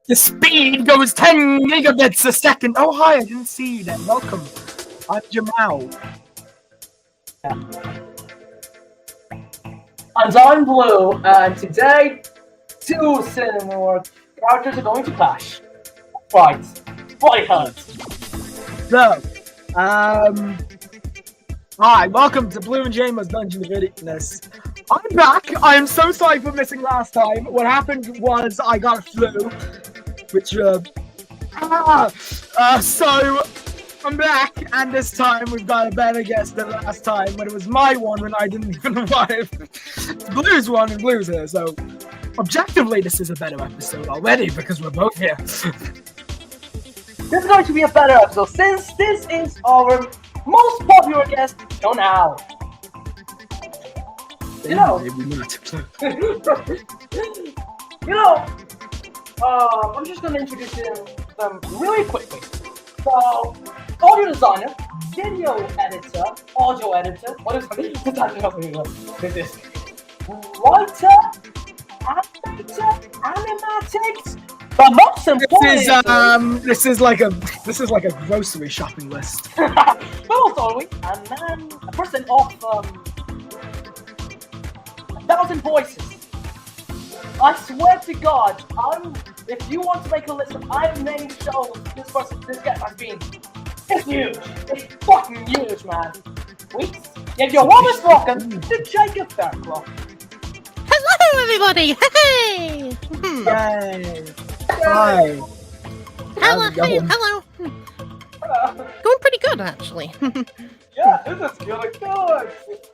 The speed goes 10 gigabits a second. Oh, hi, I didn't see you then. Welcome. I'm Jamal. And I'm Blue, and today, two cinema characters are going to clash. Right. Fight hurt. So, hi, welcome to Blue and Jamer's Dungeon of Idiots. I'm back. I am so sorry for missing last time. What happened was I got flu, which, so I'm back, and this time we've got a better guest than last time when it was my one when I didn't even arrive. Blue's one and Blue's here, so objectively this is a better episode already because we're both here. This is going to be a better episode since this is our most popular guest till now. You know, I'm just going to introduce them really quickly. So, audio designer, video editor, audio editor, what is this? Writer, animator, animatics, but most importantly, this is like a grocery shopping list. most only, a person of 1,000 voices. I swear to God, if you want to make a list of Iron Man shows this guy has been, it's huge. It's fucking huge, man. Wait, yeah, your one is welcome to Jacob Fairclough. Hello, everybody! Hey! Yay! Hi. Hello, hello. Going pretty good, actually. Yeah, this is really good.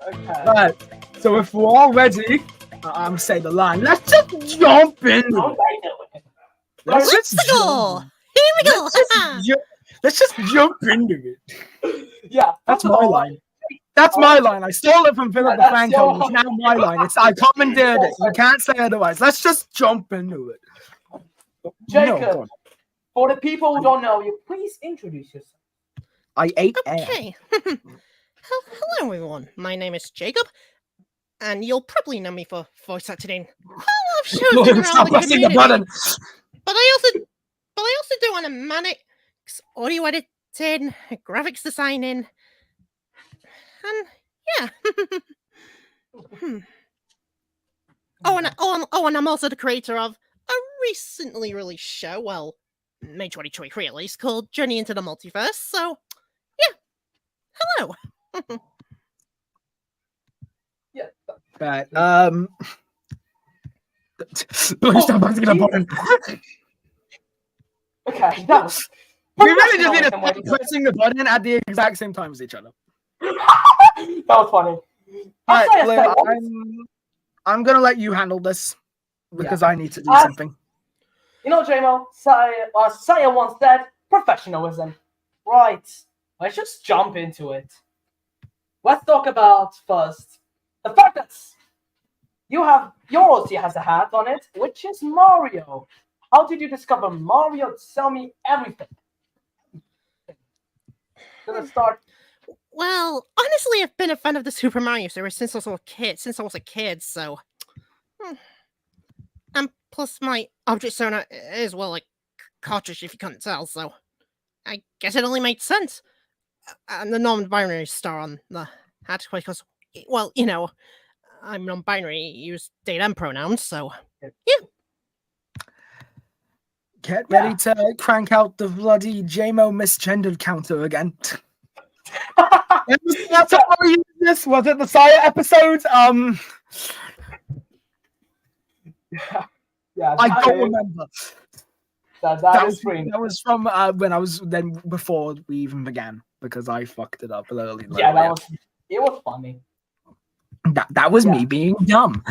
Okay. Right. So if we're all ready, I'm saying the line. Let's just jump in. Let's go. Here we go. Let's just jump into it. Yeah, that's my line. That's my line. I stole it from Philip the Franco. It's now my line. I commandeered it. You can't say otherwise. Let's just jump into it. Jacob, for the people who don't know you, please introduce yourself. I ate air. Hello, everyone. My name is Jacob, and you'll probably know me for voice acting. I've shown around the community. But I also do animatics, audio editing, graphics designing, and yeah. And I'm also the creator of a recently released show, well, May 2023 at least, called Journey into the Multiverse. So, yeah. Hello. Yeah. Right. Please stop pressing the button. Okay, that was. We really just need to stop pressing the button at the exact same time as each other. That was funny. Alright, Blair, I'm gonna let you handle this because I need to do something. You know, JMO, Saya once said professionalism. Right. Let's just jump into it. Let's talk about first the fact that your OC has a hat on it, which is Mario. How did you discover Mario? Tell me everything. Gonna start. Well, honestly, I've been a fan of the Super Mario series since I was a kid. So, and plus my object owner is like Cartridge, if you couldn't tell. So, I guess it only made sense. And the non-binary star on the hat because, well, you know, I'm non-binary, use they them pronouns, so yeah. Get ready to crank out the bloody JMO misgendered counter again. That's how we used this. Was it the Saya episode? Yeah, I don't remember. That was from when I was before we even began because I fucked it up early. Yeah, it was funny. That was me being dumb.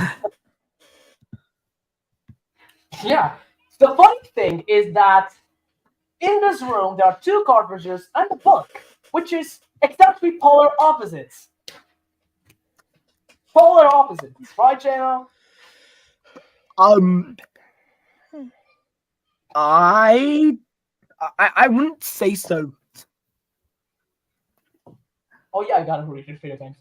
Yeah. The funny thing is that in this room there are two cartridges and a book, which is exactly polar opposites. Polar opposites, right, JMO? I wouldn't say so. Oh yeah, I gotta read it 3 times.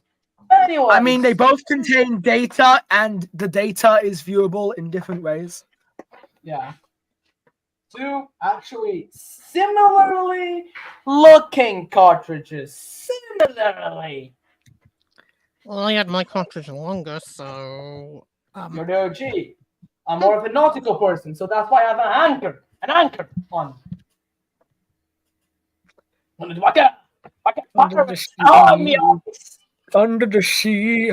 Anyway, I mean, they both contain data, and the data is viewable in different ways. Yeah. Two actually similarly looking cartridges. Similarly. Well, I had my cartridge longer, so You're the OG. I'm more of a nautical person, so that's why I have an anchor on. Under the sea,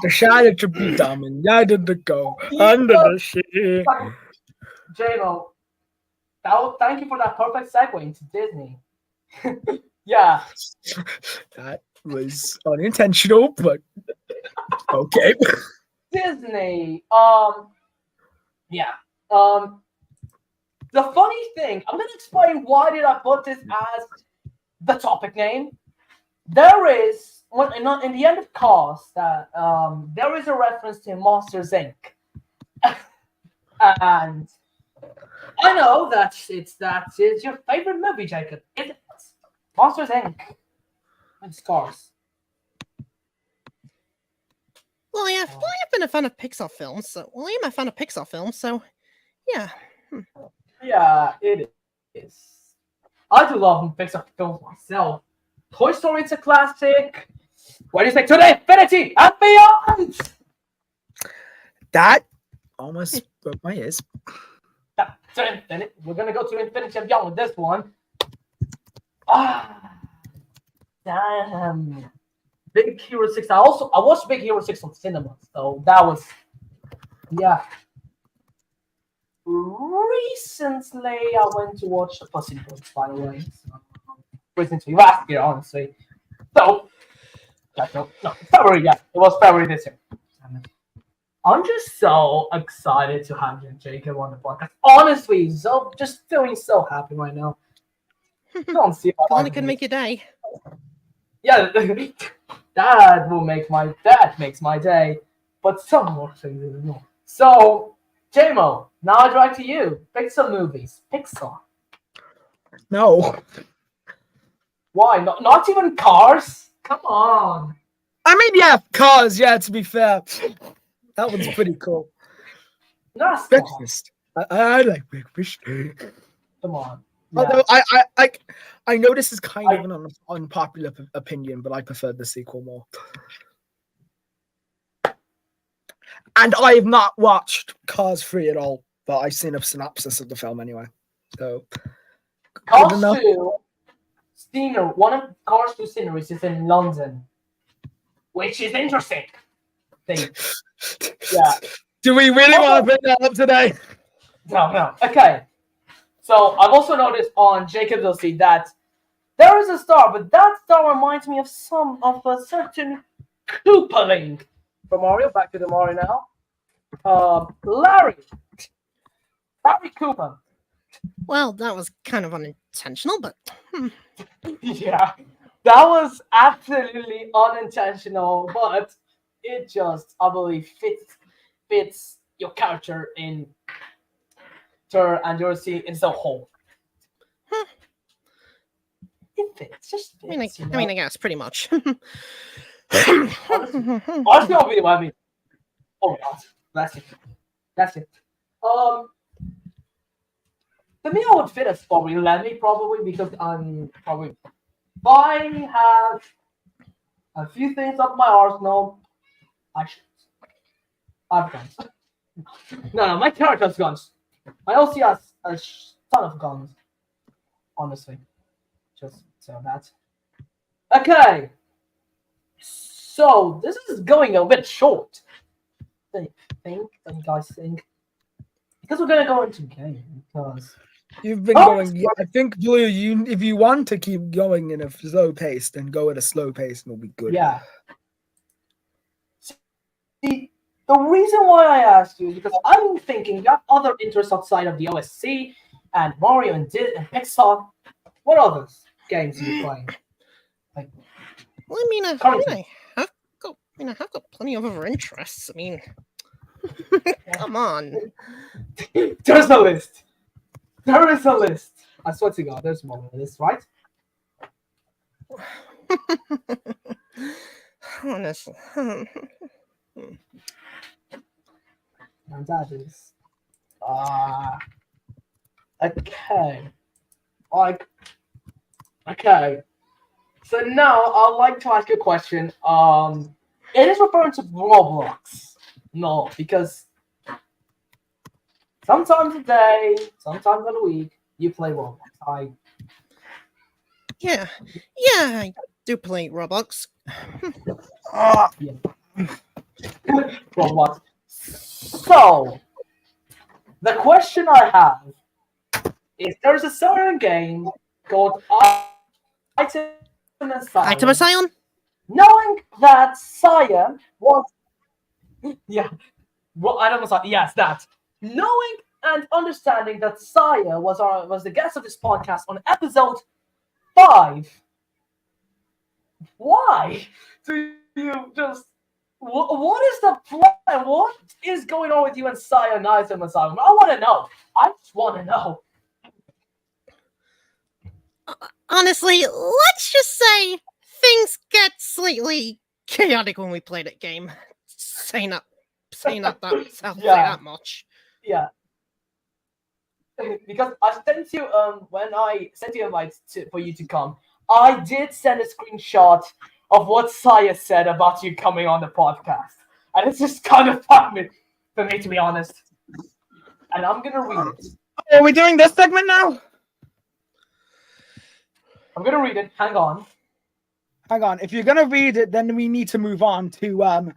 decided to be dumb and decided to go under the sea. JMO, thank you for that perfect segue into Disney. Yeah. That was unintentional, but okay. Disney. Yeah. The funny thing, I'm gonna explain why did I put this as the topic name. There is in the end of Cars that there is a reference to Monsters Inc. And I know that it's your favorite movie, Jacob. It is Monsters Inc. and Cars. well, I have been a fan of Pixar films. So, well, I am a fan of Pixar films. So, yeah. Yeah, it is. I do love Pixar films myself. Toy Story, it's a classic. What do you say? To the infinity and beyond! That almost broke my ears. To infinity. We're going to go to infinity and beyond with this one. Ah, damn. Big Hero 6. I watched Big Hero 6 on cinema, so that was, yeah. Recently, I went to watch the Pussy Books, by the way. So, recently, last year, honestly. So, no, February, yeah, it was February this year. I'm just so excited to have you and Jacob on the podcast. Honestly, so just feeling so happy right now. Don't see Only can make your day. Yeah, that makes my day. But some more things even more. So, JMO, now I'd like to you. Pick some movies. Pixar. No. Why? Not even Cars? Come on. I mean, yeah, Cars, yeah, to be fair. That one's pretty cool. Not Breakfast. I like breakfast. Come on. Yeah. Although I know this is kind of an unpopular opinion, but I prefer the sequel more. And I have not watched Cars 3 at all, but I've seen a synopsis of the film anyway. So Cars 2 scenery, one of Cars 2 sceneries is in London, which is interesting. Yeah. Do we really want to bring that up today? No. Okay. So I've also noticed on Jacob Dosey that there is a star, but that star reminds me of a certain Koopaling from Mario. Back to the Mario now. Larry Cooper. Well, that was kind of unintentional, but Yeah, that was absolutely unintentional, but it just, I believe, fits your character in her and your scene in the whole. It fits, just fits. I mean, I guess pretty much. Honestly, I'll be what I mean. Oh my god, that's it. To me, I would fit as probably Lenny, probably because I'm probably. If I have a few things up my arsenal, I should. I have guns. No, my character has guns. My OC has a ton of guns. Honestly, just so that. Okay. So this is going a bit short. What do you guys think? Because we're gonna go into game because. You've been going. Yeah, I think Blue. If you want to keep going in a slow pace, then go at a slow pace, and it'll be good. Yeah. See, the reason why I asked you is because I'm thinking you have other interests outside of the OSC and Mario and Pixar. What other games are you playing? Like, well, I mean, I have got plenty of other interests. I mean, come on. There's a list. There is a list. I swear to God, there's more on the list, right? Honestly. And that is okay. Like okay. So now I'd like to ask you a question. It is referring to Roblox. No, because sometimes a day, sometimes in a week, you play Roblox. Yeah, I do play Roblox. Yeah. Roblox. So the question I have is: there's a certain game called Item Asylum. Item Asylum? Knowing that Saya was, yeah, well, Item Asylum, yes, that. Knowing and understanding that Saya was the guest of this podcast on episode 5. Why do you just? What is the plan? What is going on with you and Saya and Item Asylum? I want to know. I just want to know. Honestly, let's just say things get slightly chaotic when we play that game. Saying that say that much. Yeah. Because I sent you when I sent you invites for you to come, I did send a screenshot of what Saya said about you coming on the podcast, and it's just kind of funny for me, to be honest. And I'm gonna read it. Are we doing this segment now? I'm gonna read it. Hang on. Hang on. If you're gonna read it, then we need to move on to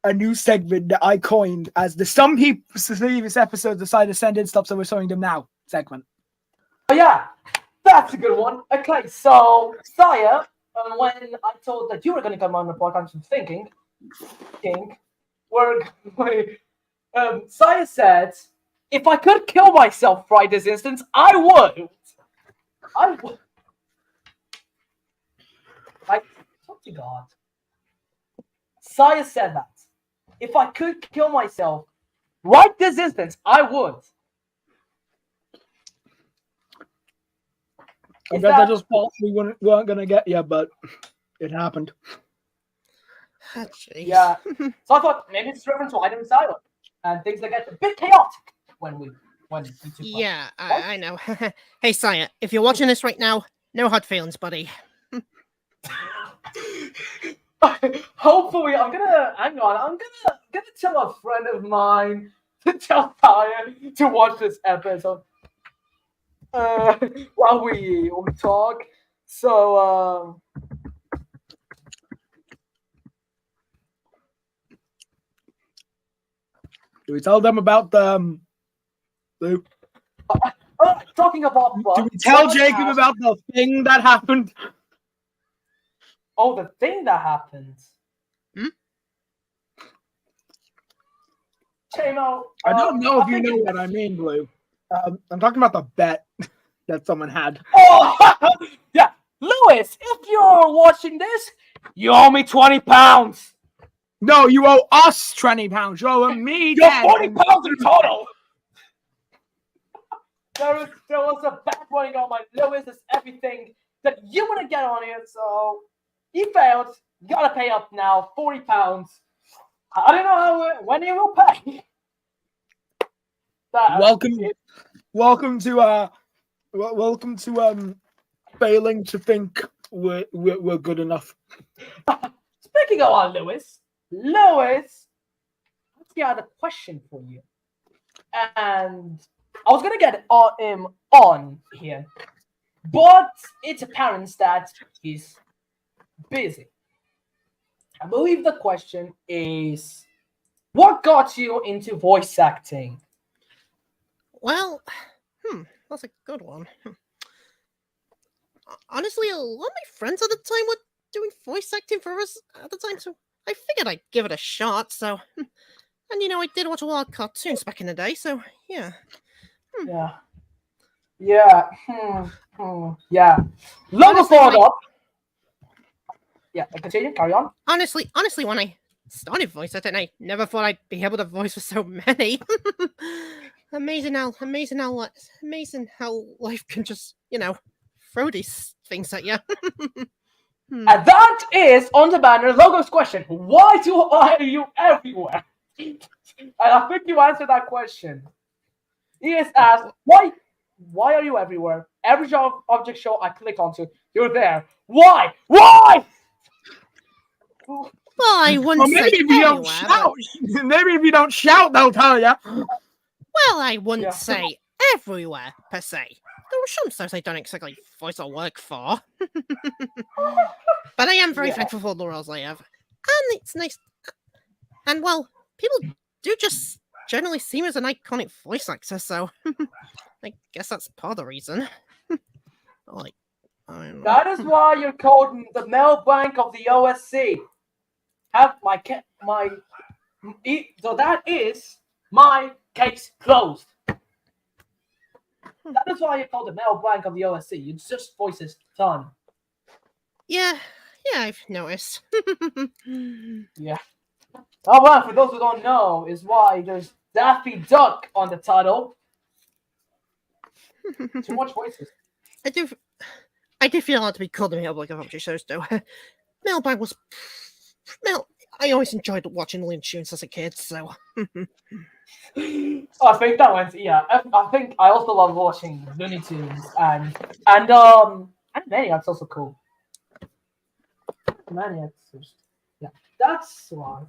a new segment that I coined as the some people previous episodes decided to send in stuff, so we're showing them now segment. Oh yeah, that's a good one. Okay, so Saya, when I told that you were gonna come on the podcast, I'm thinking, Saya said, if I could kill myself right this instance, I would. I would. I talk to God. Saya said that. If I could kill myself right this instance, I would. I bet I just thought we weren't gonna get you, but it happened. Oh, yeah. So I thought maybe it's driven to Item Asylum, and things that get a bit chaotic when we two yeah, I know. Hey, Saya, if you're watching this right now, no hard feelings, buddy. Hopefully, I'm gonna tell a friend of mine to tell Saya to watch this episode while we talk. So do we tell them about the talking about what? Do we tell Jacob about the thing that happened? Oh, the thing that happened. Chamo, I don't know if you know what I mean, Blue. I'm talking about the bet that someone had. Oh, yeah. Lewis, if you're watching this, you owe me 20 pounds. No, you owe us 20 pounds. You owe me You're 40 pounds in total. There was a bet running on my Lewis is everything that you want to get on here, so he failed. You gotta pay up now, 40 pounds. I don't know when he will pay. Welcome to failing to think we're good enough. Speaking of Lewis, I had a question for you, and I was gonna get him on here, but it's apparent that he's busy. I believe the question is, what got you into voice acting? Well, that's a good one. Honestly, a lot of my friends at the time were doing voice acting for us at the time, so I figured I'd give it a shot. So, and I did watch a lot of cartoons back in the day, so yeah. Yeah. Long followed up. Yeah, continue. Carry on. Honestly, when I started voice acting, I never thought I'd be able to voice for so many. Amazing how life can just, throw these things at you. Hmm. And that is on the banner logo's question. Why are you everywhere? And I think you answered that question. He is asked, why are you everywhere? Every object show I click onto, you're there. Why? Why? Well, I Well, wouldn't maybe say if you don't everywhere, shout, maybe if you don't shout, they'll tell you. well, I wouldn't Yeah. say everywhere, per se. There are some stuff I don't exactly voice or work for. But I am very Yeah. thankful for the roles I have. And it's nice. And, well, people do just generally see me as an iconic voice actor, so I guess that's part of the reason. Like, I don't know. That is why you're called the mail bank of the OSC. So that is my case closed. That is why you're called the mail bank of the OSC. It's just voices done. Yeah, I've noticed. Yeah. Oh well, for those who don't know, is why there's Daffy Duck on the title. Too much voices. I do feel hard to be called the Mailbox of Option shows, though. Mailbag was. I always enjoyed watching Looney Tunes as a kid, so. I think that went. Yeah, I think I also love watching Looney Tunes and Maniacs also cool. Maniacs, yeah, that's why.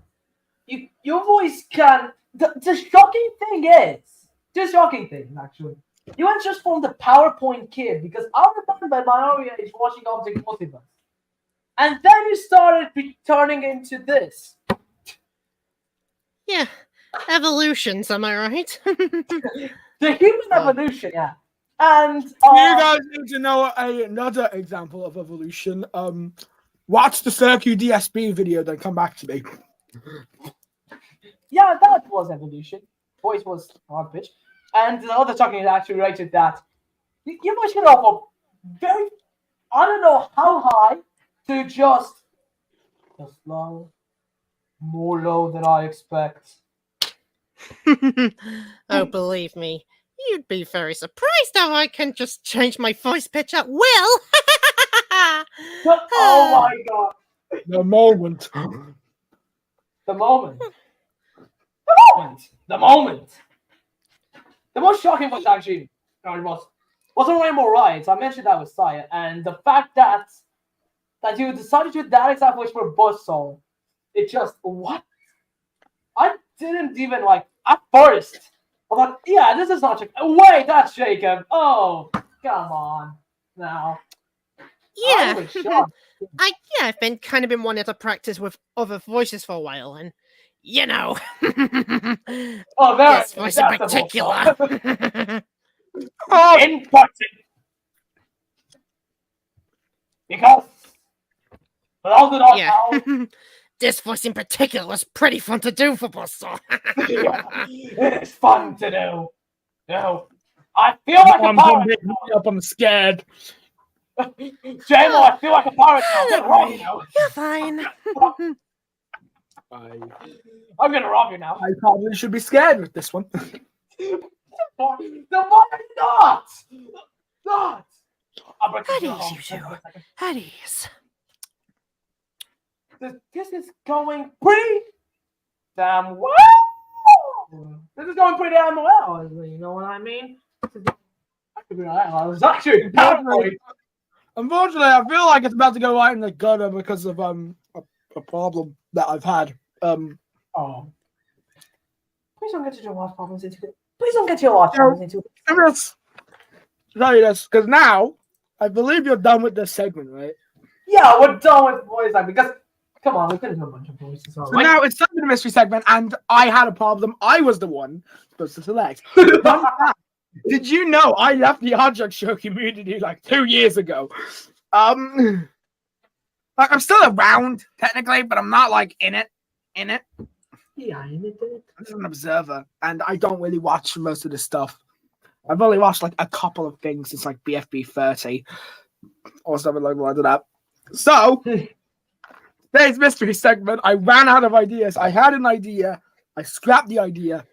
Your voice can. The shocking thing is, actually. You went just from the PowerPoint kid because I remember my own age watching Object Multiverse, and then you started turning into this. Yeah, evolutions, am I right? The human evolution, yeah. And You guys need to know another example of evolution. Watch the Circuit DSP video, then come back to me. yeah, that was evolution. Voice was hard pitch. And the other talking actually rated that you must get off a very, I don't know how high, to just low, more low than I expect. Oh, believe me, you'd be very surprised how I can just change my voice pitch at will. Oh my god. The moment. The moment. The most shocking was actually wasn't Rainbow Rides. I mentioned that with Saya, and the fact that you decided to do that exact voice for Buzzsaw, it just what? I didn't even at first. I'm like, yeah, this is not Jacob. Wait, that's Jacob. Oh, come on now. I was shocked. I've been wanting to practice with other voices for a while, and Oh, there. this voice in particular. In particular. Because for those who don't know, this voice in particular was pretty fun to do for Buzzsaw. yeah, it is fun to do. No, I feel like a pirate. I'm scared. JMO, I feel like a pirate now. I'm gonna rob you now. You're fine. I'm gonna rob you now. I probably should be scared with this one. Then why are you not? Not. I'm breaking At you ease, you home. two. At ease. This is going pretty damn well. This is going pretty damn well. You know what I mean? I was actually paranoid. Unfortunately, I feel like it's about to go right in the gutter because of a problem that I've had. Oh. Please don't get your life problems into it. Please don't get your life problems into it. I'm going to tell you this, because now, I believe you're done with this segment, right? Yeah, we're done with voice acting because, come on, we could have done a bunch of voices. So now it's time for the mystery segment, and I had a problem. I was the one supposed to select. Did you know I left the object show community 2 years ago? I'm still around, technically, but I'm not, in it. Yeah, I'm in it. I'm just an observer, and I don't really watch most of this stuff. I've only watched a couple of things since BFB 30 or something like that. So today's mystery segment, I ran out of ideas. I had an idea, I scrapped the idea.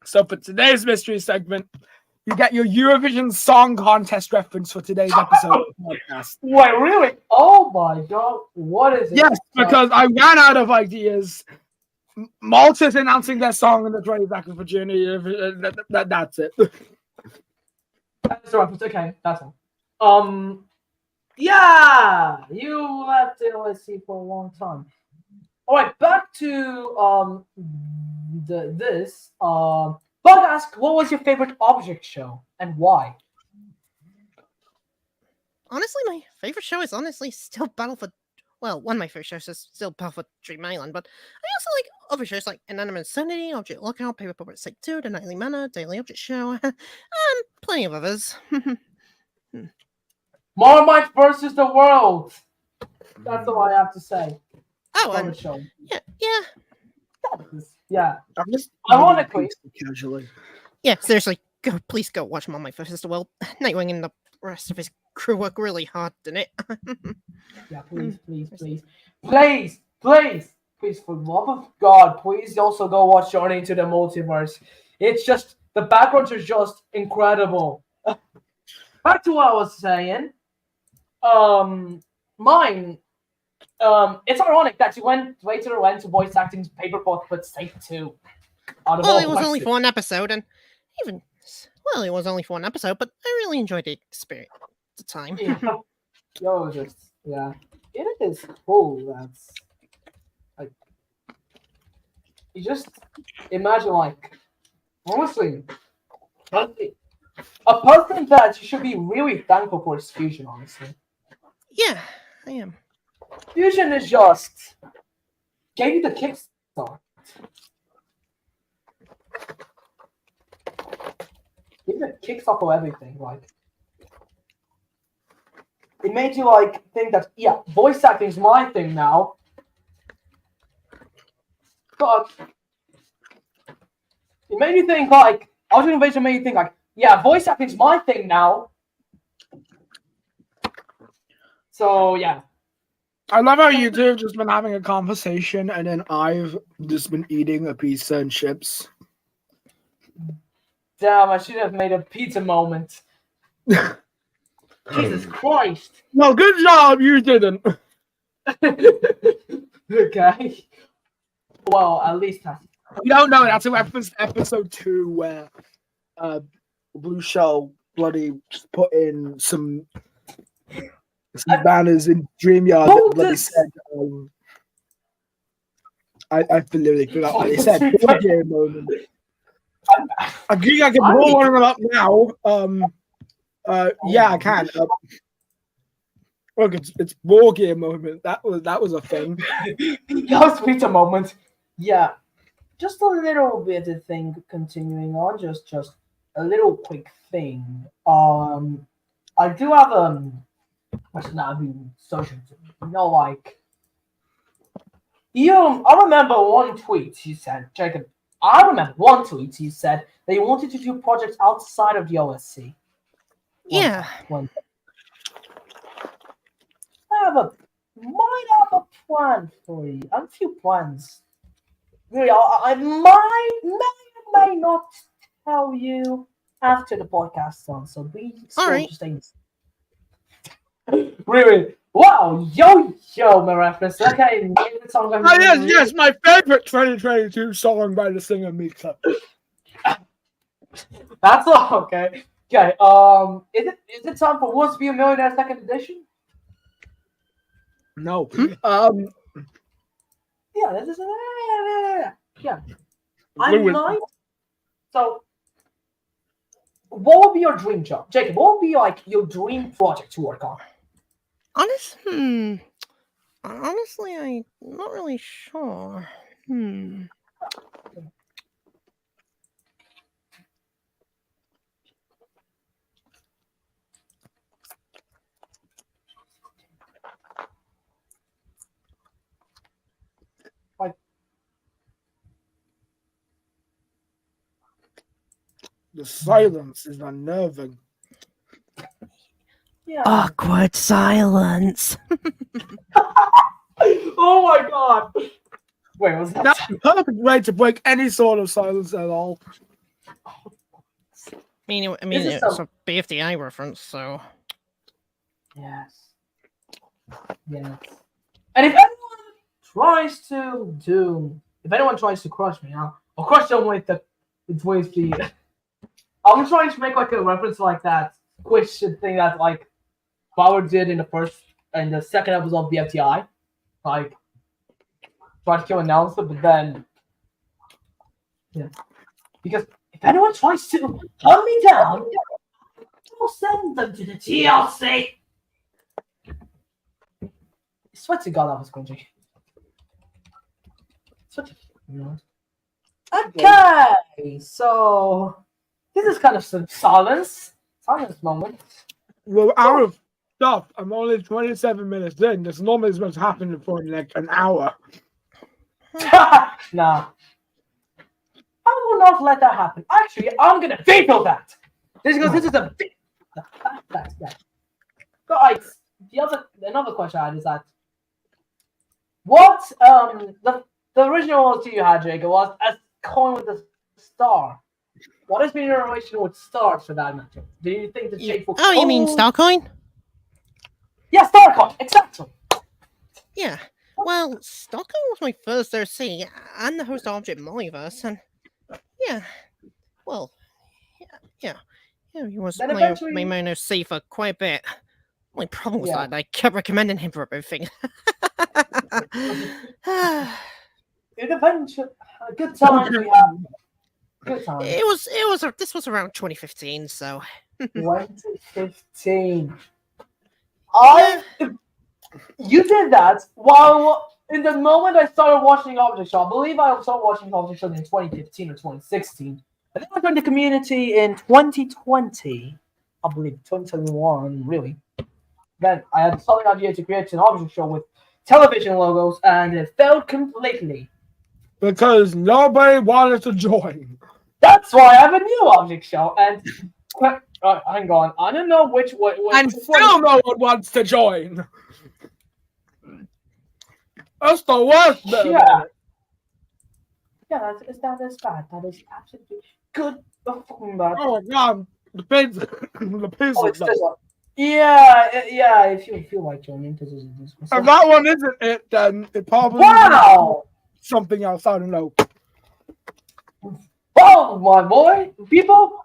So for today's mystery segment, you get your Eurovision Song Contest reference for today's episode of the podcast. Wait, really? Oh my god, what is it? Yes, because I ran out of ideas. Malta's announcing their song in the 22nd for June. That's it. That's the reference. Okay, that's all. Yeah, you left the OSC for a long time. All right, back to this. Bug ask, what was your favorite object show and why? Honestly, my favorite show is still Battle for. Well, one of my favorite shows is still Battle for Dream Island, but I also like other shows like Inanimate Insanity, Object Lookout, Paper Puppet Site 2, The Nightly Manor, Daily Object Show, and plenty of others. Marmite versus the world. That's all I have to say. Oh, On the and show. yeah. Yeah. Ironically, casually. Yeah, seriously, please go watch Marmite versus the World. Nightwing and the rest of his crew work really hard, didn't it? yeah, please, for the love of God, please also go watch Journey into the Multiverse. It's just, the backgrounds are just incredible. Back to what I was saying. Mine, it's ironic that you later went to voice acting's Paper Puppet State 2. Well, it was only for one episode, and it was only for one episode, but I really enjoyed the experience at the time. Yeah. It is cool. That's like, you just imagine, like, honestly, a person that you should be really thankful for is Fusion, honestly. Yeah, I am. Fusion is just gave you the kickstart. Give you the kickstart for everything, like. It made you like think that voice acting is my thing now. But it made you think like Ultimate Invasion made you think like, voice acting is my thing now. So yeah. I love how you two have just been having a conversation and then I've just been eating a pizza and chips. Damn, I should have made a pizza moment. Jesus Christ. No, good job, you didn't. Okay. Well, at least You don't know, that's episode 2 where Blue Shell bloody put in some banners in DreamYard that bloody said I literally forgot what they said. Moment. I think I can pull one of them up now. Yeah, I can. Look, it's war gear moment. That was a thing. That was pizza moment. Yeah, just a little bit of thing. Continuing on, just a little quick thing. I do have I should not be social. Like I remember one tweet you said, Jacob. I remember one tweet you said that you wanted to do projects outside of the OSC. Yeah. I might have a plan for you. I have a few plans. Really, I may not tell you after the podcast's on. So be alright. Really? Wow, yo, my reference. Okay, song. Yes, my favorite 2022 song by the singer Mika. That's all. Okay. Okay. Is it time for Wants to Be a Millionaire Second Edition? No. Yeah, this is yeah. I might. So, what would be your dream job, Jacob? What would be like your dream project to work on? Honestly, I'm not really sure. The silence is unnerving. Yeah. Awkward silence. Oh my god! Wait, was that? That's the perfect way to break any sort of silence at all. It's a BFDI reference, so. Yes. Yes. And if anyone tries to crush me, I'll crush them with the. I'm trying to make like a reference like that question thing that like Power did in the second episode of BFDI, like try to kill an announcer, but then because if anyone tries to hunt me down, I'll send them to the TLC. I swear to God, that was cringy. Okay, so this is kind of some silence moment. Well, out of stuff, I'm only 27 minutes in. This normally is supposed to happen for like an hour. Nah. I will not let that happen. Actually, I'm gonna veto that. This is the fact that. Guys, another question I had is that what the original OT you had, Jacob, was a coin with a star. What has been your relation with stars for that matter? Do you think the shape will you mean Starcoin? Yeah, Starcoin, exactly. Yeah. Well, Starcoin was my first OC and the host object in Multiverse, and he was my main OC for quite a bit. Only problem was that I kept recommending him for everything. It eventually a good time we had. Good time. This was around 2015, so 2015. You did that while in the moment I started watching Object Shop. I believe I started watching Object Shop in 2015 or 2016. And then I joined the community in 2020. I believe 2021, really. Then I had a solid idea to create an Object Show with television logos, and it failed completely. Because nobody wanted to join. That's why I have a new Object Show, and hang on, I don't know which way. And still no one wants to join. That's the worst. Yeah, that is bad. That is absolutely good. Fucking bad. Oh God, the pizza. Yeah. If you feel like joining, this is this. If that one isn't it, then it probably something else. I don't know. Oh my boy, people,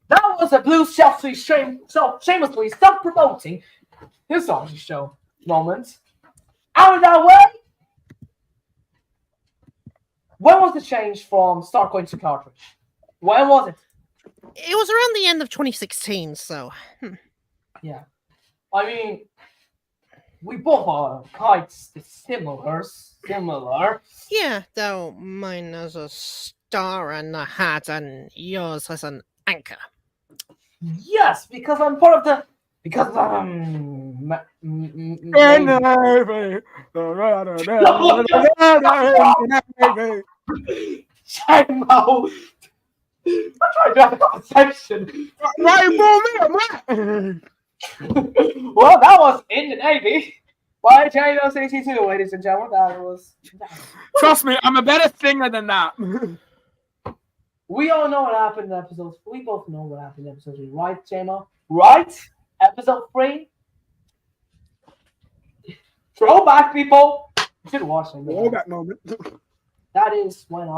that was a blue selfie stream. So shamelessly stop promoting his Object Show moment. Out of that way. When was the change from Starcoin to Cartridge? When was it? It was around the end of 2016, so. Yeah. I mean, we both are quite similar. Yeah, though mine has a star and a hat, and yours has an anchor. Yes, because I'm part of the. Because Shamo. I'm trying to have a conversation. Well, that was in the Navy. BAJDOIAFBBIVFCSAFU, ladies and gentlemen. That was. Trust me, I'm a better singer than that. We all know what happened in episodes. We both know what happened in episode 3, right, JMO? Right? Episode 3. Throwback, people. You should watch it. Throwback moment. That is when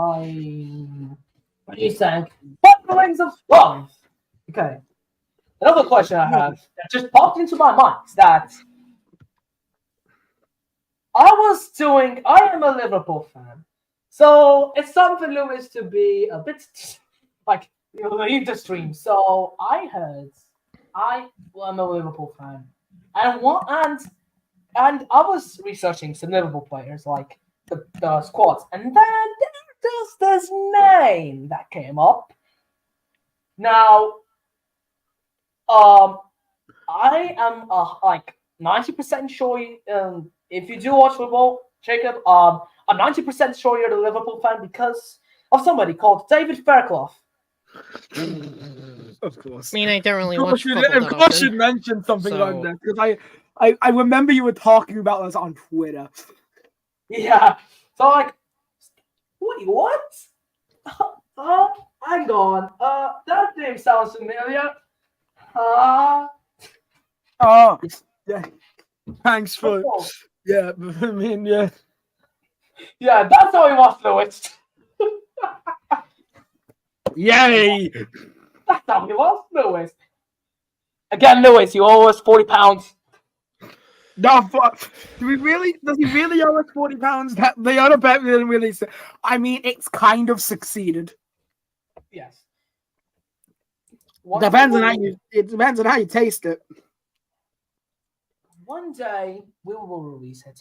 you sang "Bundlings of Love." Okay. Another question I have that just popped into my mind is that I am a Liverpool fan. So it's time for Lewis to be a bit like leave the stream. So I am a Liverpool fan. And I was researching some Liverpool players like the squads, and then there's this name that came up. Now, I am like 90% sure. If you do watch football, Jacob, I'm 90% sure you're a Liverpool fan because of somebody called David Fairclough. Of course. I mean, I don't really watch football that Of course, you often, mentioned something like that because I remember you were talking about this on Twitter. Yeah. So like, wait, what? Hang on. That name sounds familiar. Uh, Oh, yeah. Thanks for. oh, Yeah, I mean, yeah. yeah, that's how he was, Lewis. Yay! That's how he was, Lewis. Again, Lewis, you owe us £40. No, fuck. Do we really? Does he really owe us £40? That the other bet didn't really. I mean, it's kind of succeeded. Yes. Depends on how you. It depends on how you taste it. One day we will release it.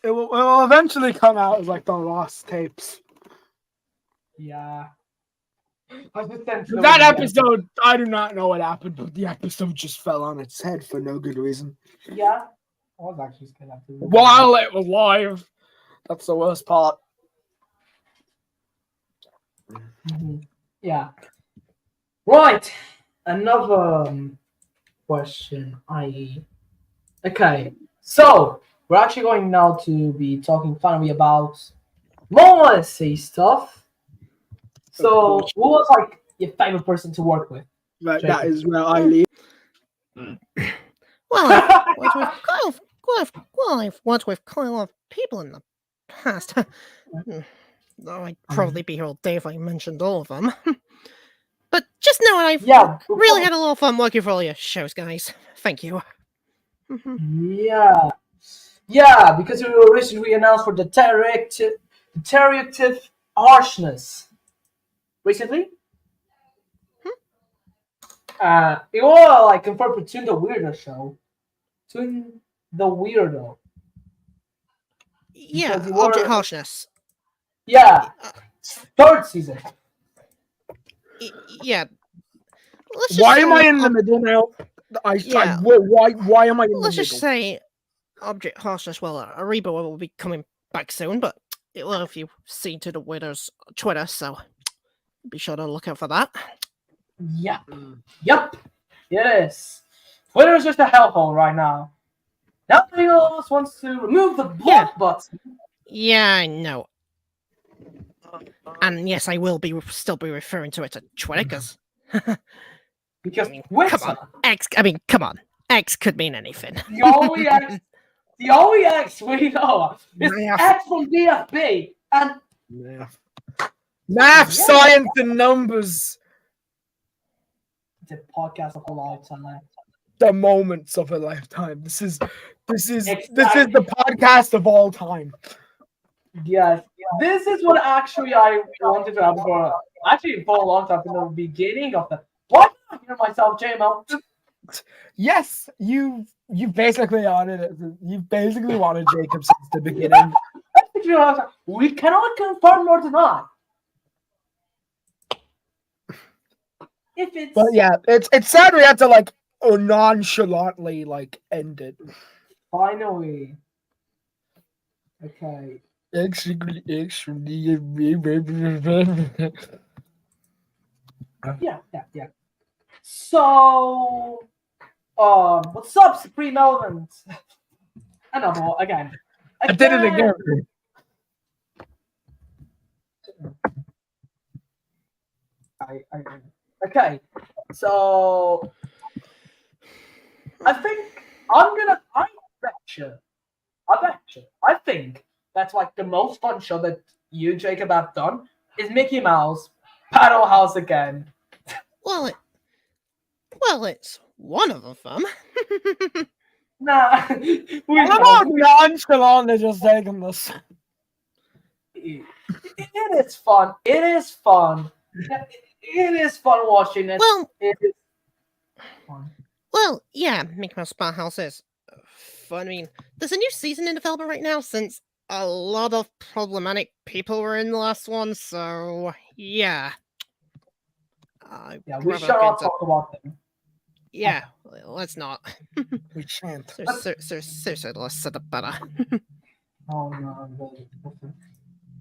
It will eventually come out as like the lost tapes. Yeah. I just sent Lewis That again. episode, I do not know what happened, but the episode just fell on its head for no good reason. Yeah. I was actually scared after. While it was live. That's the worst part. Yeah. Right. Another question. Okay. So we're actually going now to be talking finally about more essay stuff. So who was like your favorite person to work with? Right, Jacob. that is where I leave. Well, I've worked with quite a lot of people in the past. Though I'd probably be here all day if I mentioned all of them. But just know I've really had a lot of fun working for all your shows, guys. Thank you. Yeah. Yeah, because we were recently announced for the deteriorative harshness. Recently? It was like confirmed for Tune the Weirdo show. Tune the Weirdo. Yeah, Because you were- object harshness. Yeah. Third season. Yeah. Let's just Why am I say in the middle now? Yeah. Why am I in the Let's middle? just say object harshness. Well, a reboot will be coming back soon, but it will if you see to the Widow's Twitter, so be sure to look out for that. Yep. Yep. Yes. Twitter is just a hellhole right now. Nothing else wants to remove the block button. Yeah, I know. And yes, I will still be referring to it as Twitter because Because come on, X. I mean, come on, X could mean anything. The only X we know is X from DFB and Math, science, and numbers. the podcast of a lifetime. The moments of a lifetime. This is the podcast of all time. Yes, this is what actually I wanted to have for a long time from the beginning of the. Why did I hear myself, JMO? Yes, you basically wanted it. You basically wanted Jacob since the beginning. We cannot confirm nor deny. If it's But yeah, it's sad we had to like nonchalantly like end it. finally. Okay. Yeah. So, what's up, Supreme Element? I know, but again. I did it again. Okay, so I think that's like the most fun show that you, Jacob, have done is Mickey Mouse Paddle House again. Well, it's one of them. Nah, How about nonchalant they're just taking this? It is fun. It is fun. It is fun watching it. Well, it is fun. Well, yeah, Mickey Mouse Spa House is fun. I mean, there's a new season in development right now since a lot of problematic people were in the last one, so yeah. We shall not talk about them. Yeah, let's not. We shan't. Seriously, let's set up better. Oh no.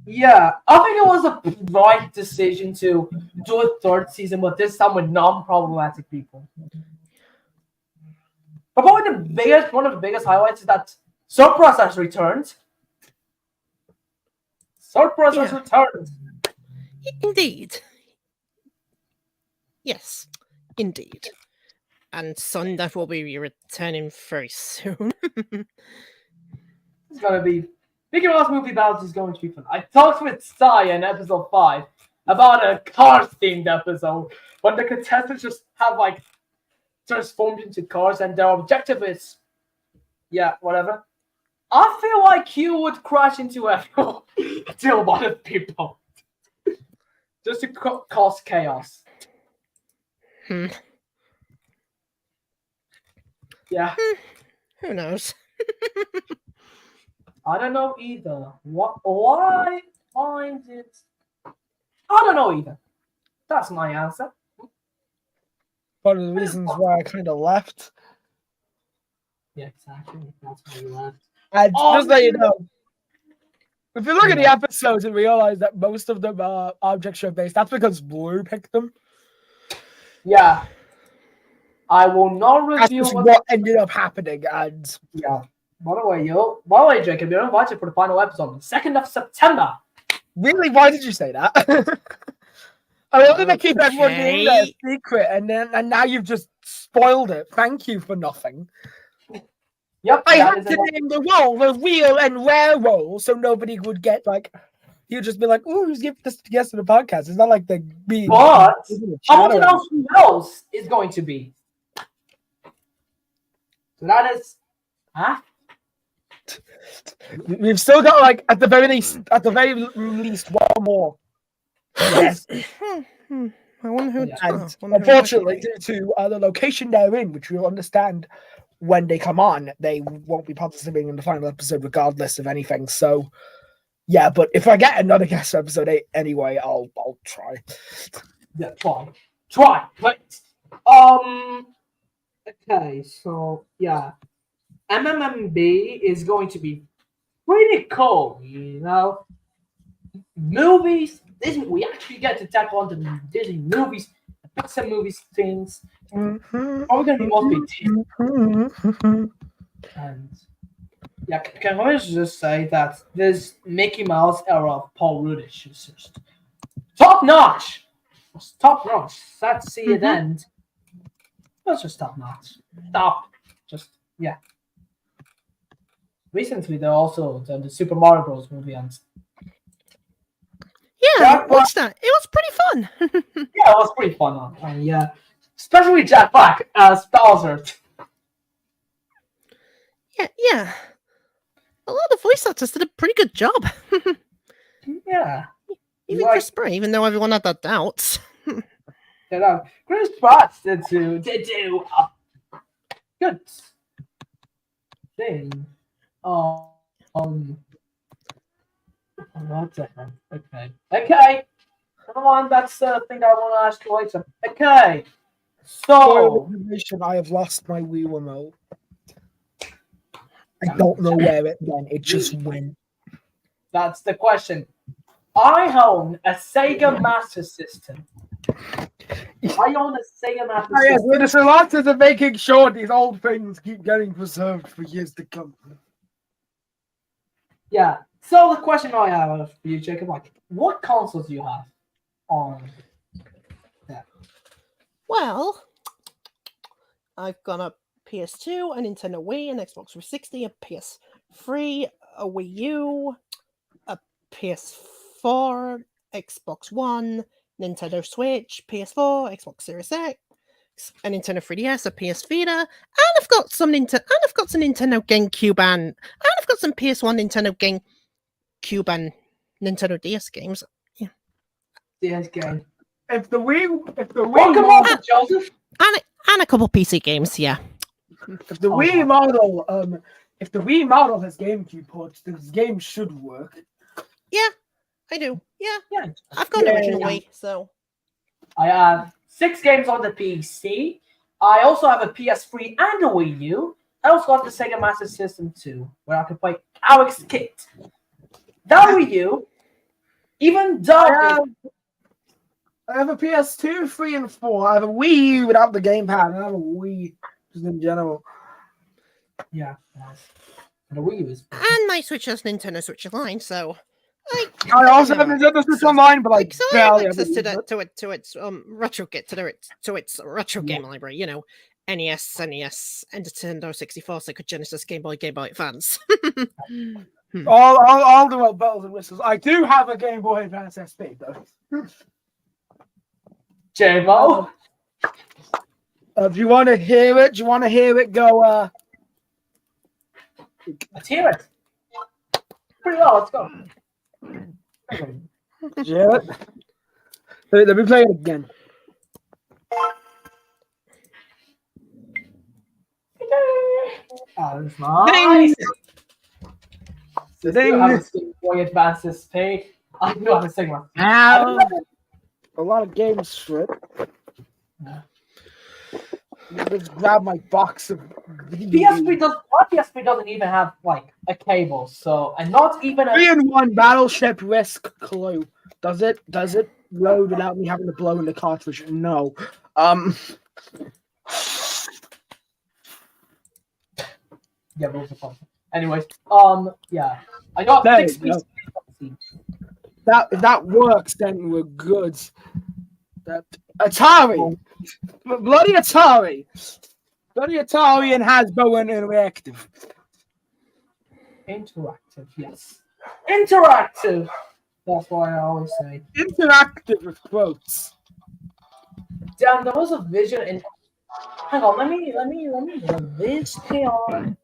Yeah, I think it was a right decision to do a third season, but this time with non-problematic people. But probably one of the biggest highlights is that Surprise has returned. Surprise has returned. Indeed. Yes, indeed. And Sundeath will be returning very soon. It's gonna be Mickey Mouse movie battles is going to be fun. I talked with Sai in episode 5 about a cars themed episode when the contestants just have like transformed into cars and their objective is whatever. I feel like you would crash into everyone to a lot of people just to cause chaos. Yeah. Who knows? I don't know either. Why find it? I don't know either. That's my answer. One of the reasons why I kind of left. Yeah, exactly. That's why you left. And just so you know, if you look at the episodes and realize that most of them are object show based, that's because Blue picked them. Yeah. I will not That's review just what ended up happening. And yeah. By the way, Jacob, you're invited for the final episode on the 2nd of September. really, why did you say that? I wanted to keep everyone in their secret, and now you've just spoiled it. Thank you for nothing. Yep. I had to name the role, the real and rare role, so nobody would get like. You'd just be like, "Oh, who's giving this guest to the podcast?" It's not like the being. But I want to know who else is going to be. So that is, We've still got like at the very least one more. Yes. I wonder who. And unfortunately, due to the location they're in, which you'll understand when they come on, they won't be participating in the final episode regardless of anything. So, yeah. But if I get another guest for episode 8 anyway, I'll try. Yeah, try. But okay, so yeah, MMMB is going to be pretty cool. You know, movies. We actually get to tackle on the Disney movies, the Pixar movies things. Probably gonna be mostly and yeah, can I just say that this Mickey Mouse era of Paul Rudish is just top notch. Top notch. Sad to see it end. That's just top notch. Yeah. Recently, they also done the Super Mario Bros. Movie and yeah, watched that. It was pretty fun. yeah, it was pretty fun. Yeah, especially Jack Black as Bowser. Yeah. A lot of voice actors did a pretty good job. Yeah. Even Chris Pratt, even though everyone had their doubts. Chris Pratt did do a good thing. What the heck? Okay. Come on, that's the thing I want to ask you later. Okay. So I have lost my Wii remote. I don't know where it went. It just went. That's the question. I own a Sega Master System. System. Yes, with the freelancers are making sure these old things keep getting preserved for years to come. Yeah. So the question I have for you, Jacob, like, what consoles do you have on that? Well, I've got a PS2, a Nintendo Wii, an Xbox 360, a PS3, a Wii U, a PS4, Xbox One, Nintendo Switch, PS4, Xbox Series X, a Nintendo 3DS, a PS Vita, and I've got some Nintendo GameCube and I've got some PS1 Nintendo GameCube and Nintendo DS games. Yeah. DS game. If the Wii Welcome on, Joseph. And a couple PC games, yeah. If the Wii model has GameCube ports, this game should work. Yeah, I do. Yeah. I've got Yeah, an original yeah. Wii, so I have 6 games on the PC. I also have a PS3 and a Wii U. I also have the Sega Master System 2, where I can play Alex Kidd. That Wii U, even though I have a PS2, 3, and 4. I have a Wii U without the gamepad, and I have a Wii just in general. yeah, and the Wii U is and my Switch has Nintendo Switch Online, so I also have Nintendo Switch Online, but Like, so I barely have ever access use to its retro game library. You know, NES, and Nintendo 64, Sega Genesis, Game Boy Advance. all the bells and whistles. I do have a Game Boy Advance SP though. JMO. Do you want to hear it? Do you want to hear it go? Let's hear it. Pretty well. Let's go. Yeah. Let me play it again. Oh, that's nice. The Do you ding. have a Game Boy Advance SP? I do have a Sigma. Ow. A lot of games for it. Yeah. Let's grab my box of PSP doesn't even have like a cable, so and not even a 3-in-1 Battleship Risk Clue. Does it load without me having to blow in the cartridge? No. yeah, rules are fun. Anyways, yeah, I got There 6 you go. pieces. If that works, then we're good. That Atari, bloody Atari, and Hasbro and Interactive. Interactive, yes, interactive. That's what I always say. Interactive with quotes. Damn, there was a vision in. Hang on, let me this on.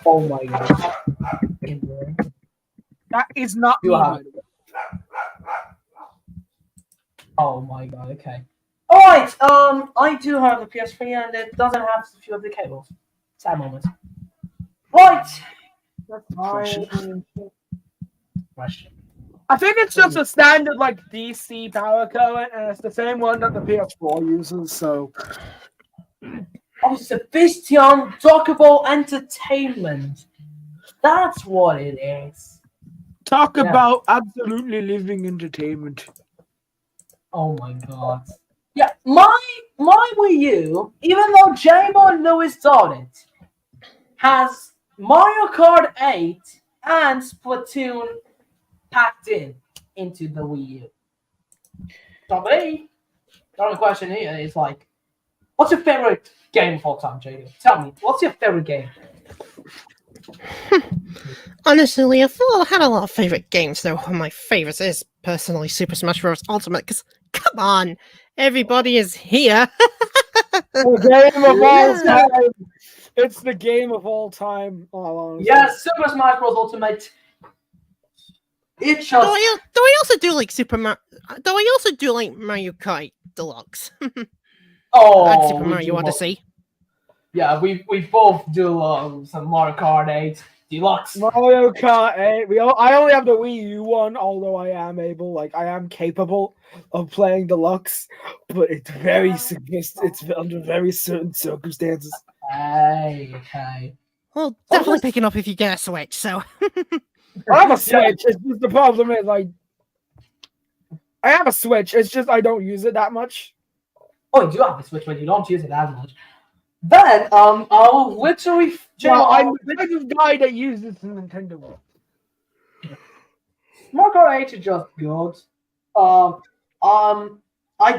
Oh my god. That is not You me. have- By the way. Oh my god, okay. Alright, I do have the PS3 and it doesn't have a few of the cables. Sad moment. Right! Question. I think it's just a standard like DC power current, and it's the same one that the PS4 uses. So, Oh, Sebastian, talkable entertainment. That's what it is. talk Yeah. about absolutely living entertainment. Oh my god. Yeah, my Wii U, even though Jamon Lewis taught it, has Mario Kart 8 and Splatoon packed into the Wii U. So me, the only question here is like, what's your favorite game of all time, JD? Tell me, what's your favorite game? Honestly, I thought I had a lot of favorite games, though. One of my favorites is personally Super Smash Bros. Ultimate. Because come on, everybody is here. The game of all time. It's the game of all time. Yes, Super Smash Bros. Ultimate. It just. Though I also do like Mario Kart Deluxe Oh, and Super we Mario do Odyssey. Yeah, we both do some Mario Kart 8 Deluxe. Mario Kart 8. I only have the Wii U one, although I am capable of playing Deluxe, but it's very it's under very certain circumstances. Okay. Well, definitely picking up if you get a Switch. So I have a Switch. It's just the problem is I have a Switch. It's just I don't use it that much. Oh, you do have a Switch, but you don't use it as much. Then, I'll literally. I'm the type of guy that uses the Nintendo Wii. Mario Kart 8 is just good. I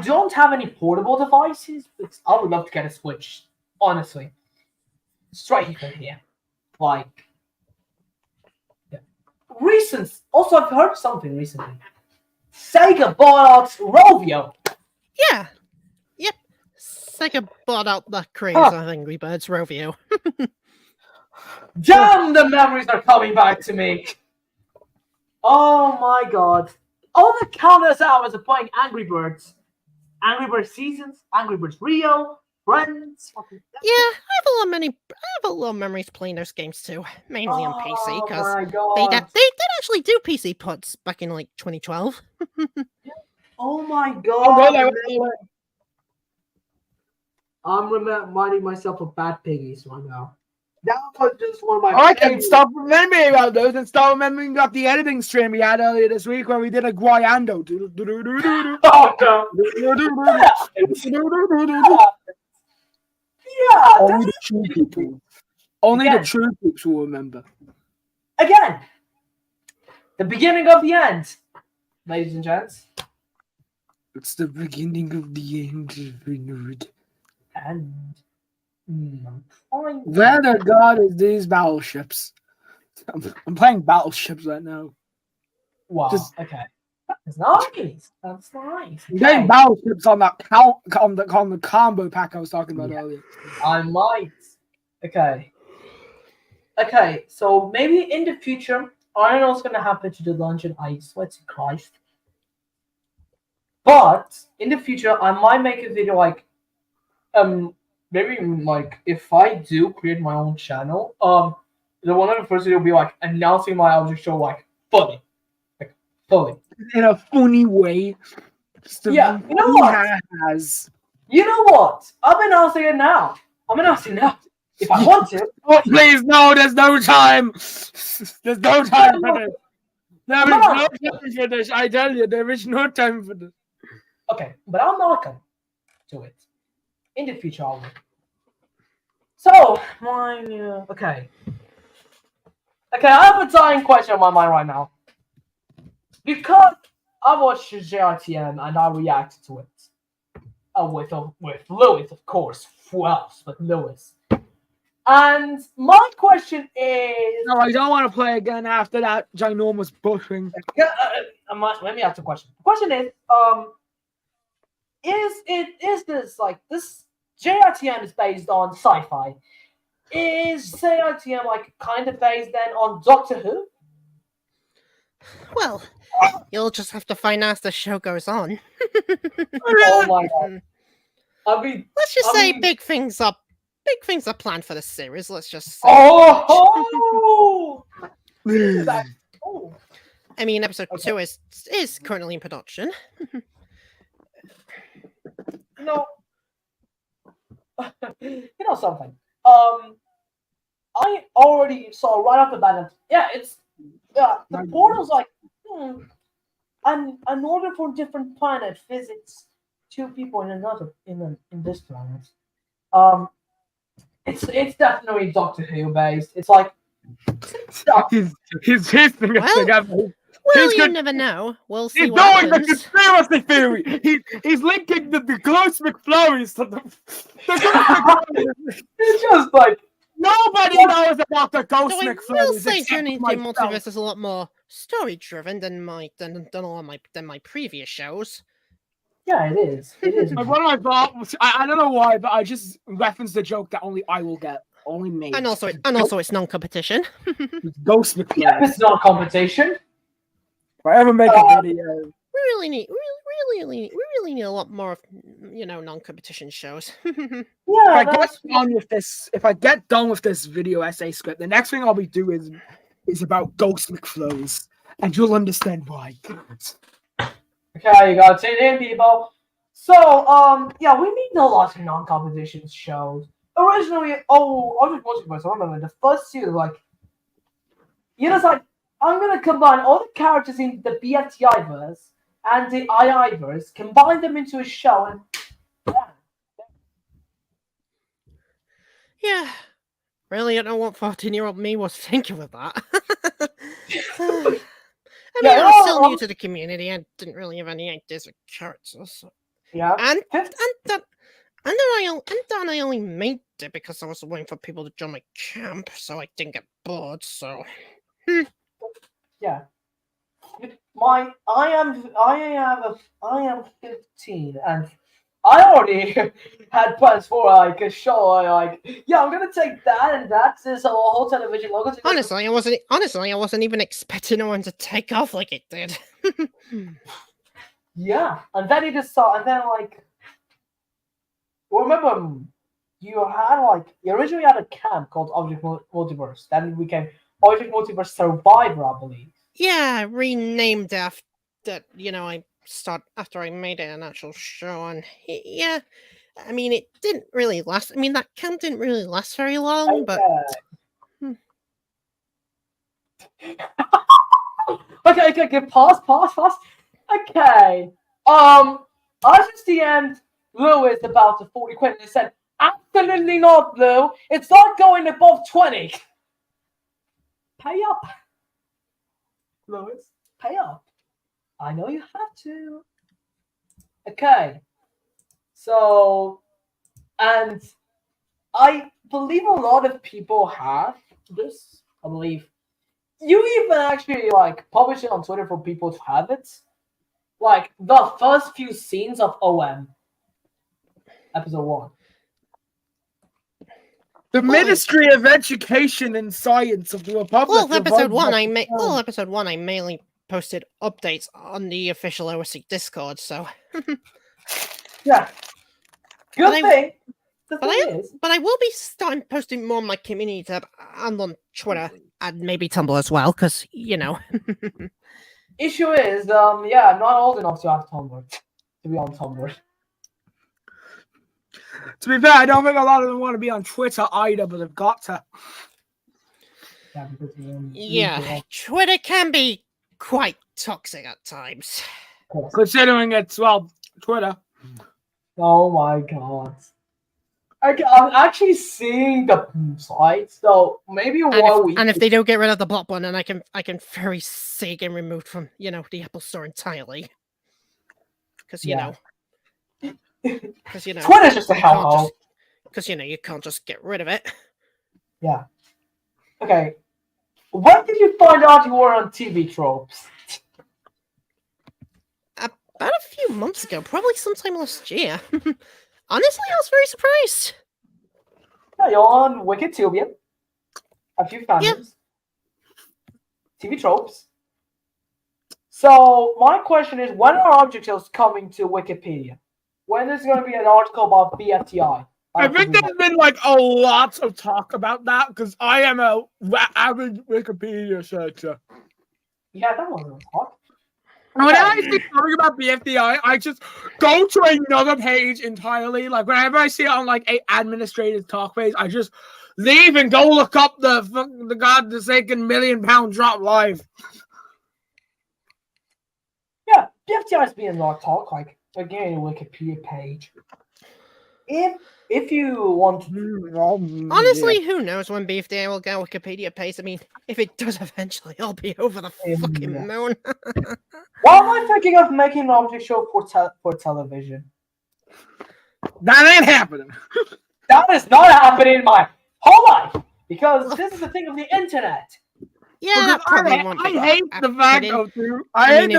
don't have any portable devices, but I would love to get a Switch. Honestly, straight from here, like. Yeah. Also, I've heard something recently. Sega bought out Rovio. yeah, yep. Sega bought out the craze of Angry Birds Rovio. Damn, the memories are coming back to me. Oh my god. All the countless hours of playing Angry Birds Seasons, Angry Birds Rio, Friends. Yeah, I have a lot of memories playing those games too, mainly on PC because they did actually do PC ports back in like 2012. Oh my Oh, god. I'm reminding myself of Bad Piggies right now. That was just one of my. I can't stop remembering about those and start remembering about the editing stream we had earlier this week where we did a Guayando. Oh no! Yeah. Only the true people. Only Again. the true people will remember. Again, the beginning of the end, ladies and gents. It's the beginning of the end, nerd. And Where the god is these battleships? I'm playing battleships right now. wow. Just- Okay. That's nice. That's nice. I'm getting battleships on that on the combo pack I was talking about earlier. I might. Okay. Okay, so maybe in the future, I don't know what's gonna happen to the dungeon. I swear to Christ. But in the future, I might make a video like, maybe like if I do create my own channel, the one of the first video will be like announcing my object show like fully, In a funny way. Yeah, you know what? Has. You know what? I'm announcing it now. If I want to. Oh, please, no, there's no time. There's no time for this. There is no time for this. I tell you, there is no time for this. Okay, but I'm not going to it. In the future, I will. So, okay. Okay, I have a dying question on my mind right now. Because I watched JRTM and I reacted to it. With Lewis, of course. Who else but Lewis? And my question is... No, I don't want to play again after that ginormous bushing. Let me ask the question. The question is this JRTM is based on sci-fi? Is JRTM like kind of based then on Doctor Who? Well, you'll just have to find out as the show goes on. Oh my god. Let's just say big things are planned for the series. Let's just say. Oh! I mean, episode 2 is currently in production. You know something. I already saw right off the bat that the portal's like an order for different planet visits two people in this planet. It's definitely Doctor Who based. It's like He's twisting it together. Well, you never know. We'll see He's what doing the happens. conspiracy theory. He's linking the Ghost McFlurries to the Ghost McFlurries. it's just like Nobody knows about the Ghost So I McFlurries. will say except Journey to myself. Multiverse is a lot more story driven than my previous shows. yeah, it is. It is. Like, one of my thoughts, I don't know why, but I just referenced the joke that only I will get. Only me. And also it's non-competition. Ghost McFlurries. Yeah, it's not competition. If I ever make a video. We really need a lot more of non-competition shows. Yeah, If I get done with this video essay script, the next thing I'll be doing is about Ghost McFlurries, and you'll understand why. Okay, you gotta tune in, people. So, yeah, we need a lot of non-competition shows. Originally, Object Multiverse, I remember the first two, like, just like, I'm gonna combine all the characters in the BFTI verse and the II verse, combine them into a show, and Yeah. Really, I don't know what 14-year-old me was thinking of that. I mean, I was still new to the community. I didn't really have any ideas of characters. So. yeah. And then I only made it because I was waiting for people to join my camp, so I didn't get bored. So. Yeah. I am 15 and I already had plans for like a show. I'm gonna take that and that's this whole television logo. Honestly, I wasn't even expecting no one to take off like it did. Yeah, and then he just saw, and then like, remember you originally had a camp called Object Multiverse. Then it became Object Multiverse Survivor, I believe. Yeah, renamed after after I made it an actual show, and yeah, I mean it didn't really last. I mean that camp didn't really last very long, but Okay, pause. Okay. As it's the end, Lou is about to 40 quid. They said, absolutely not, Lou. It's not going above 20. Pay up. Lewis, pay up. I know you have to. Okay. So, and I believe a lot of people have this. I believe you even actually like publish it on Twitter for people to have it. Like the first few scenes of OM, episode 1. The Ministry of Education and Science of the Republic. Well, episode one, I mainly posted updates on the official OSC Discord. So yeah, good thing. But I will be starting posting more on my community tab and on Twitter and maybe Tumblr as well, because you know. Issue is, yeah, I'm not old enough to have Tumblr, to be on Tumblr. To be fair, I don't think a lot of them want to be on Twitter either, but they've got to. Yeah, Twitter can be quite toxic at times. Considering it's, well, Twitter. Oh my god. I'm actually seeing the site, so maybe and if they don't get rid of the block button, then I can very say get removed from the Apple Store entirely. Because you know. Because Twitter's just a hellhole. Because you can't just get rid of it. Yeah. Okay. When did you find out you were on TV Tropes? About a few months ago, probably sometime last year. Honestly, I was very surprised. Yeah, you're on Wikipedia. A few fandoms. Yeah. TV Tropes. So my question is, when are object tales coming to Wikipedia? When is going to be an article about BFTI? I think there's been like a lot of talk about that because I am a average Wikipedia searcher. Yeah, that wasn't a talk. When I see something about BFDI, I just go to another page entirely. Like whenever I see it on like a administrative talk page, I just leave and go look up the godforsaken £1 million drop live. Yeah, BFDI is being a lot of talk. Like again, a Wikipedia page. If you want to... Honestly, who knows when BFDI will get Wikipedia page? I mean, if it does eventually, I'll be over the fucking moon. Why am I thinking of making an object show for television? That ain't happening. That is not happening in my whole life. Because this is the thing of the internet. Yeah, that probably won't be. I hate the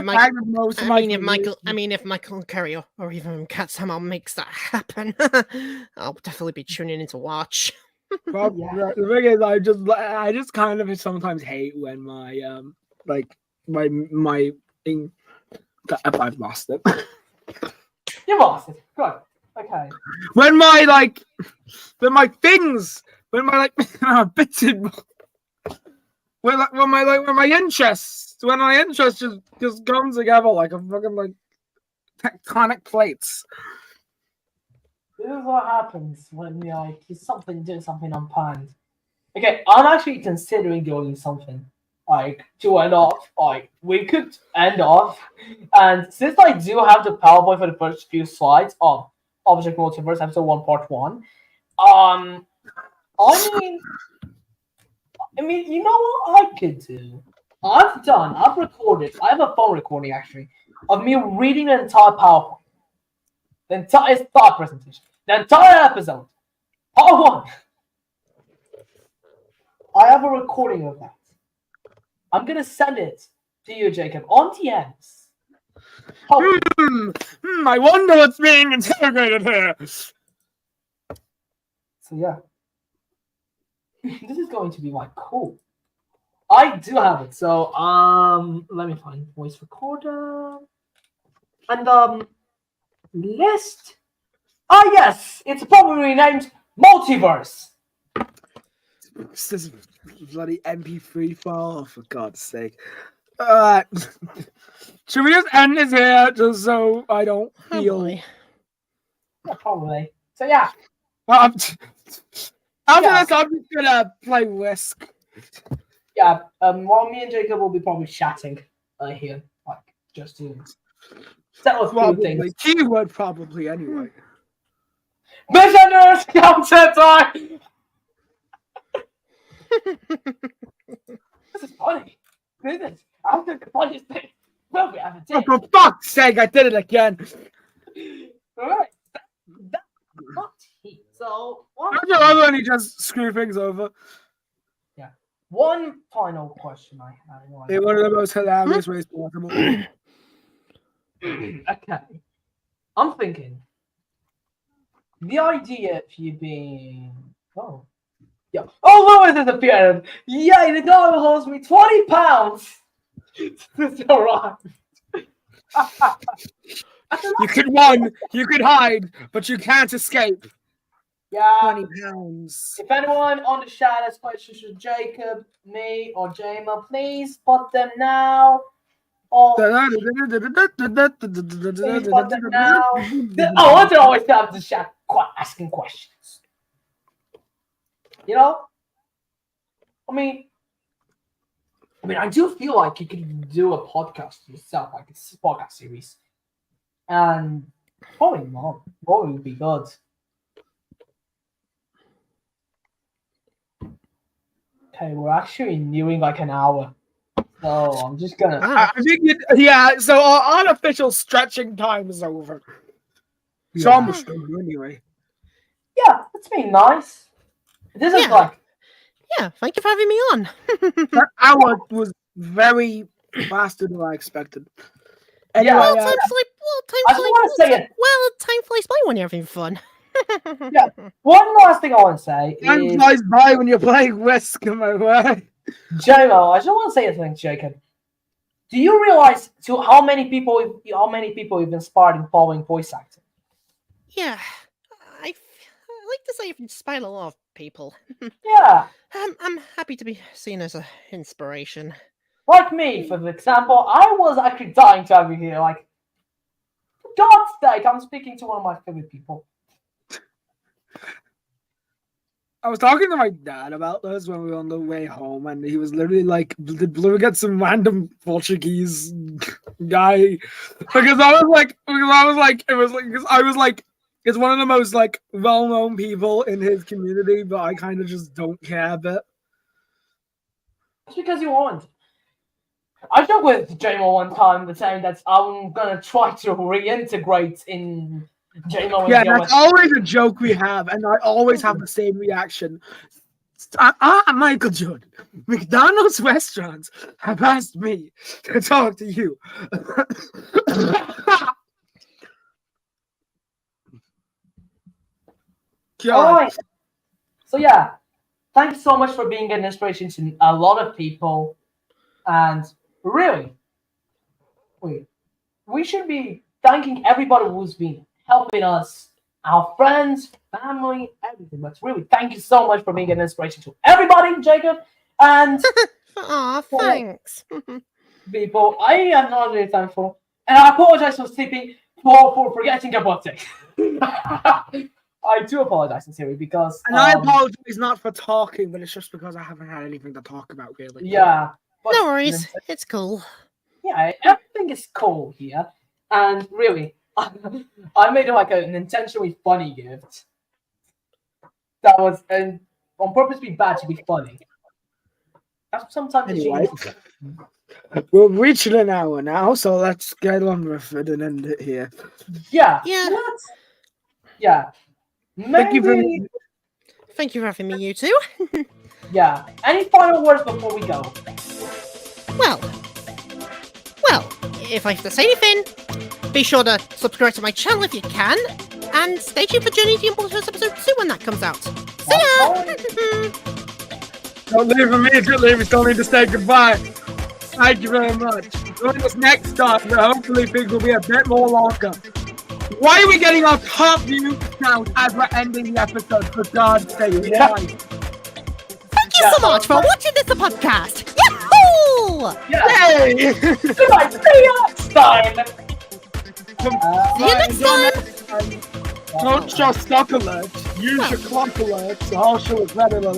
fact of most of my if Michael Curry or even Cat somehow makes that happen, I'll definitely be tuning in to watch. Well, yeah. The thing is, I just kind of sometimes hate when my I've lost it. You lost it. Good. Okay. When my bits in. When my interests just come together like a fucking like tectonic plates. This is what happens when doing something unplanned. Okay, I'm actually considering doing something to end off. We could end off, and since I do have the PowerPoint for the first few slides of Object Multiverse Episode 1 Part 1, I mean, you know what I could do? I've recorded, I have a phone recording actually, of me reading the entire PowerPoint. The entire thought presentation. The entire episode. Part 1. I have a recording of that. I'm going to send it to you, Jacob, on TMs. I wonder what's being interrogated here. So, yeah. This is going to be cool. I do have it. So let me find voice recorder. And list. Ah yes, it's probably named Multiverse. This is bloody MP3 file, oh, for God's sake. Should we just end this here just so I don't feel Yeah, probably. So yeah. After this, I'm just gonna play Whisk. Yeah, while me and Jacob will be probably chatting here, like just to settle a few things. Keyword probably anyway. Missioners counter time. This is funny. This is I'm the funniest thing. Well, we have a Oh, for fuck's sake, I did it again. Alright. That's not heat. So I love when he just screw things over. yeah. One final question I have. It's one of the most hilarious ways possible. Okay. I'm thinking the idea of you being yeah. Oh, Lewis has appeared! Yay, the guy who owes me £20 to arrive. You could run, you could hide, but you can't escape. Yeah. £20. If anyone on the chat has questions for Jacob, me, or Jama, please put them now. Or please put them now. Oh, I don't always have the chat asking questions. You know? I mean, I do feel like you could do a podcast yourself, like a podcast series. And probably not. Probably would be good. Okay, we're actually nearing like an hour. So I'm just gonna. I think so our unofficial stretching time is over. So Yeah. I'm through anyway. Yeah, it's been nice. This is like. Yeah, thank you for having me on. That hour was very faster than I expected. Anyway, Well, time flies by when you're having fun. Yeah. One last thing I want to say time is, flies by when you're playing Risk, am I right? Jomo, I just want to say something, Jacob. Do you realize how many people you've inspired in following voice acting? Yeah, I like to say you've inspired a lot of people. Yeah. I'm happy to be seen as an inspiration. Like me, for example, I was actually dying to have you here. Like, for God's sake, I'm speaking to one of my favorite people. I was talking to my dad about this when we were on the way home, and he was literally like, "Did Blue get some random Portuguese guy?" Because I was like, it's one of the most like well-known people in his community, but I kind of just don't care a bit. It's because you want. I joked with JMO one time the saying that I'm gonna try to reintegrate in JMO. Yeah, that's always a joke we have, and I always have the same reaction. Michael Jordan, McDonald's restaurants have asked me to talk to you. Alright. So yeah, thank you so much for being an inspiration to a lot of people. And really, we should be thanking everybody who's been helping us, our friends, family, everything. But really, thank you so much for being an inspiration to everybody, Jacob. And Aw, thanks. people, I am not really thankful. And I apologize for sleeping, for forgetting your birthday. I do apologize sincerely because... And I apologize not for talking, but it's just because I haven't had anything to talk about, really. Yeah. But, No worries, it's cool. Yeah, everything is cool here. And really, I made like an intentionally funny gift. That was on purpose be bad to be funny. That's sometimes anyway. We're reaching an hour now, so let's get on with it and end it here. Yeah. Yeah. Yeah. Thank you for having me, you two. Yeah. Any final words before we go? Well, if I have to say anything, be sure to subscribe to my channel if you can, and stay tuned for Journey to the Impulse episode 2 when that comes out. See ya! Don't leave immediately, we still need to say goodbye. Thank you very much. Join us next time, where hopefully things will be a bit more longer. Why are we getting our top view count as we're ending the episode? For God's sake, why? Thank you so much for watching this podcast. Yahoo! Yay! Goodbye. See you next time. See you next time. Don't just stock alert. Use your clock alert. So I'll show it better than